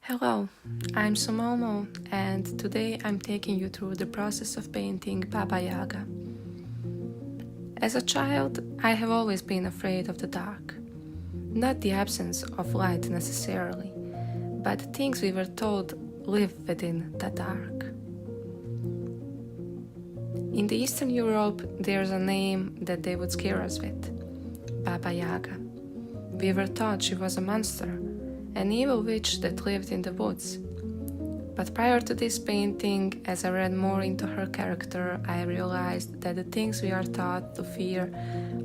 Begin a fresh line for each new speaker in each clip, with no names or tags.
Hello, I'm Sumomo, and today I'm taking you through the process of painting Baba Yaga. As a child, I have always been afraid of the dark. Not the absence of light necessarily, but the things we were told live within the dark. In the Eastern Europe, there's a name that they would scare us with, Baba Yaga. We were taught she was a monster, an evil witch that lived in the woods. But prior to this painting, as I read more into her character, I realized that the things we are taught to fear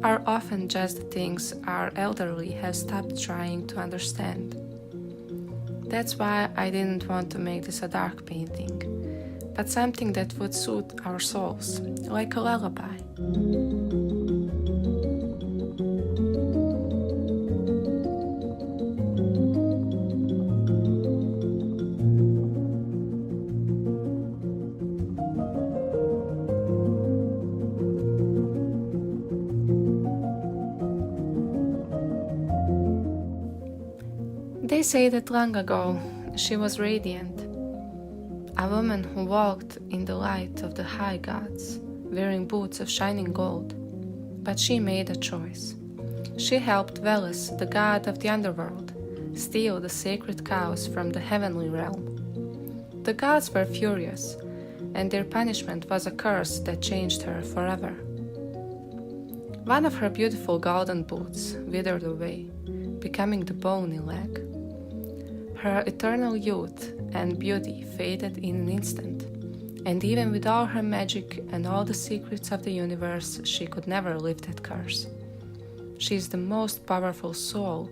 are often just the things our elderly have stopped trying to understand. That's why I didn't want to make this a dark painting, but something that would soothe our souls, like a lullaby. They say that long ago she was radiant, a woman who walked in the light of the high gods, wearing boots of shining gold. But she made a choice. She helped Veles, the god of the underworld, steal the sacred cows from the heavenly realm. The gods were furious, and their punishment was a curse that changed her forever. One of her beautiful golden boots withered away, becoming the bony-legged. Her eternal youth and beauty faded in an instant, and even with all her magic and all the secrets of the universe, she could never lift that curse. She is the most powerful soul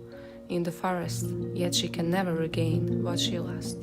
in the forest, yet she can never regain what she lost.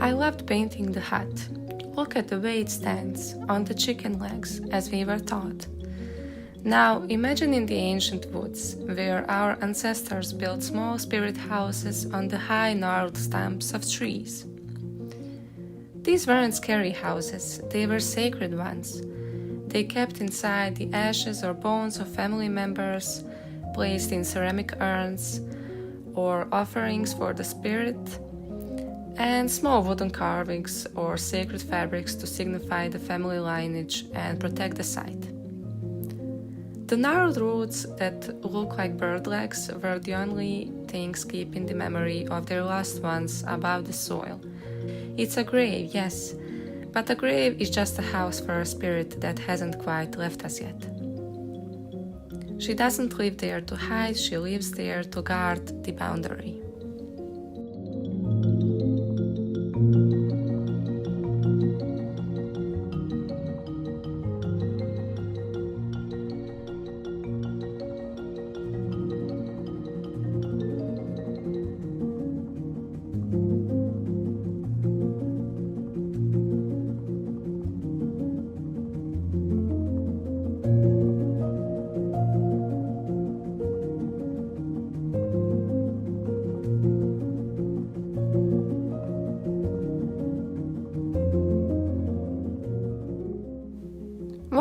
I loved painting the hut. Look at the way it stands, on the chicken legs, as we were taught. Now imagine in the ancient woods, where our ancestors built small spirit houses on the high gnarled stumps of trees. These weren't scary houses, they were sacred ones. They kept inside the ashes or bones of family members, placed in ceramic urns, or offerings for the spirit, and small wooden carvings or sacred fabrics to signify the family lineage and protect the site. The gnarled roots that look like bird legs were the only things keeping the memory of their lost ones above the soil. It's a grave, yes, but a grave is just a house for a spirit that hasn't quite left us yet. She doesn't live there to hide, she lives there to guard the boundary.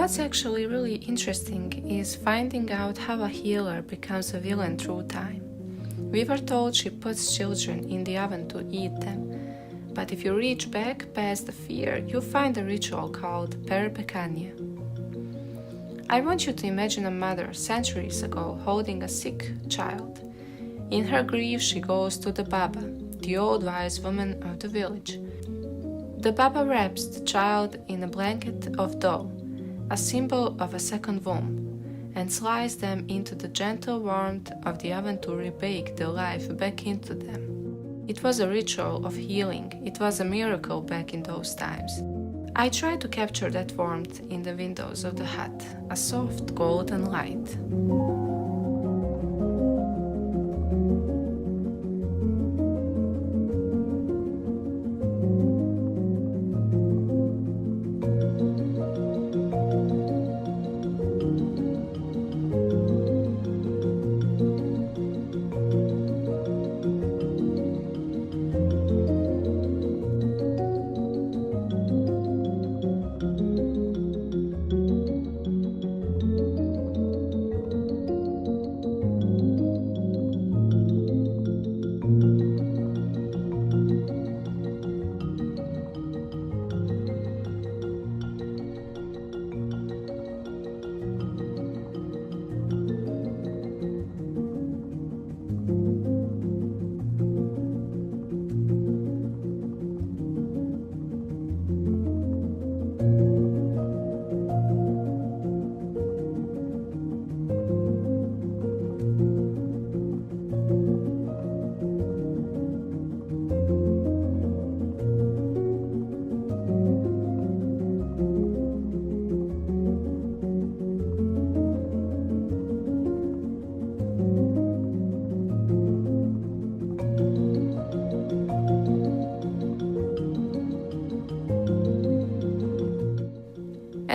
What's actually really interesting is finding out how a healer becomes a villain through time. We were told she puts children in the oven to eat them, but if you reach back past the fear, you find a ritual called perpekania. I want you to imagine a mother centuries ago holding a sick child. In her grief, she goes to the Baba, the old wise woman of the village. The Baba wraps the child in a blanket of dough, a symbol of a second womb, and slice them into the gentle warmth of the oven to rebake the life back into them. It was a ritual of healing, it was a miracle back in those times. I tried to capture that warmth in the windows of the hut, a soft golden light.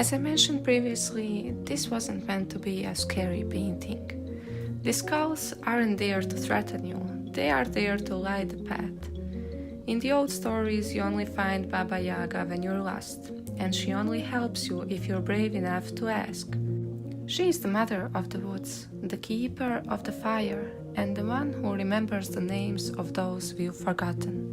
As I mentioned previously, this wasn't meant to be a scary painting. The skulls aren't there to threaten you, they are there to light the path. In the old stories, you only find Baba Yaga when you're lost, and she only helps you if you're brave enough to ask. She is the mother of the woods, the keeper of the fire, and the one who remembers the names of those we've forgotten.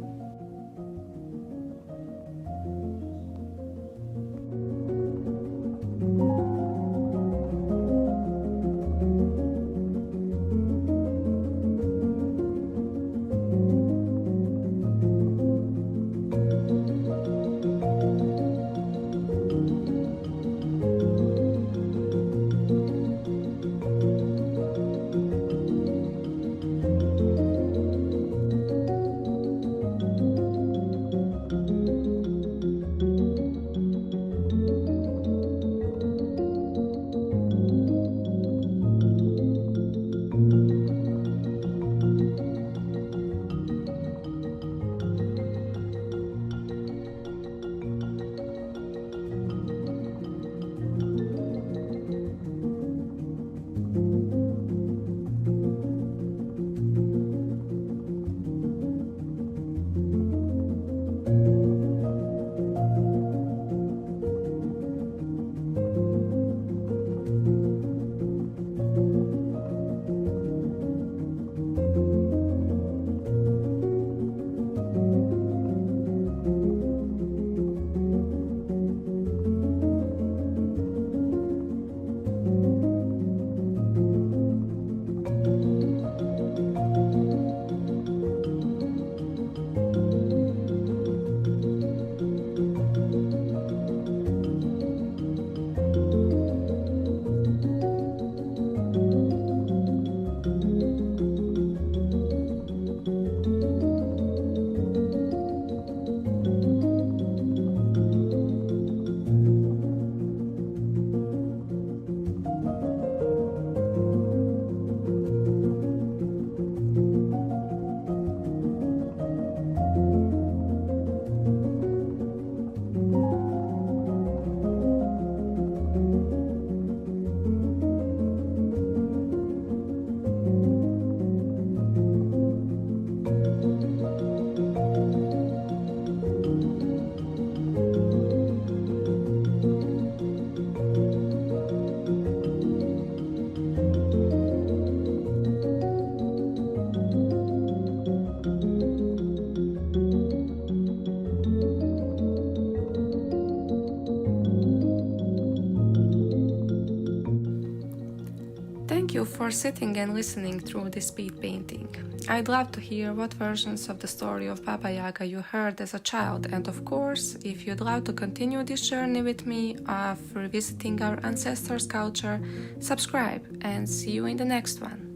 Thank you for sitting and listening through this speed painting. I'd love to hear what versions of the story of Baba Yaga you heard as a child, and of course, if you'd love to continue this journey with me of revisiting our ancestors' culture, subscribe and see you in the next one.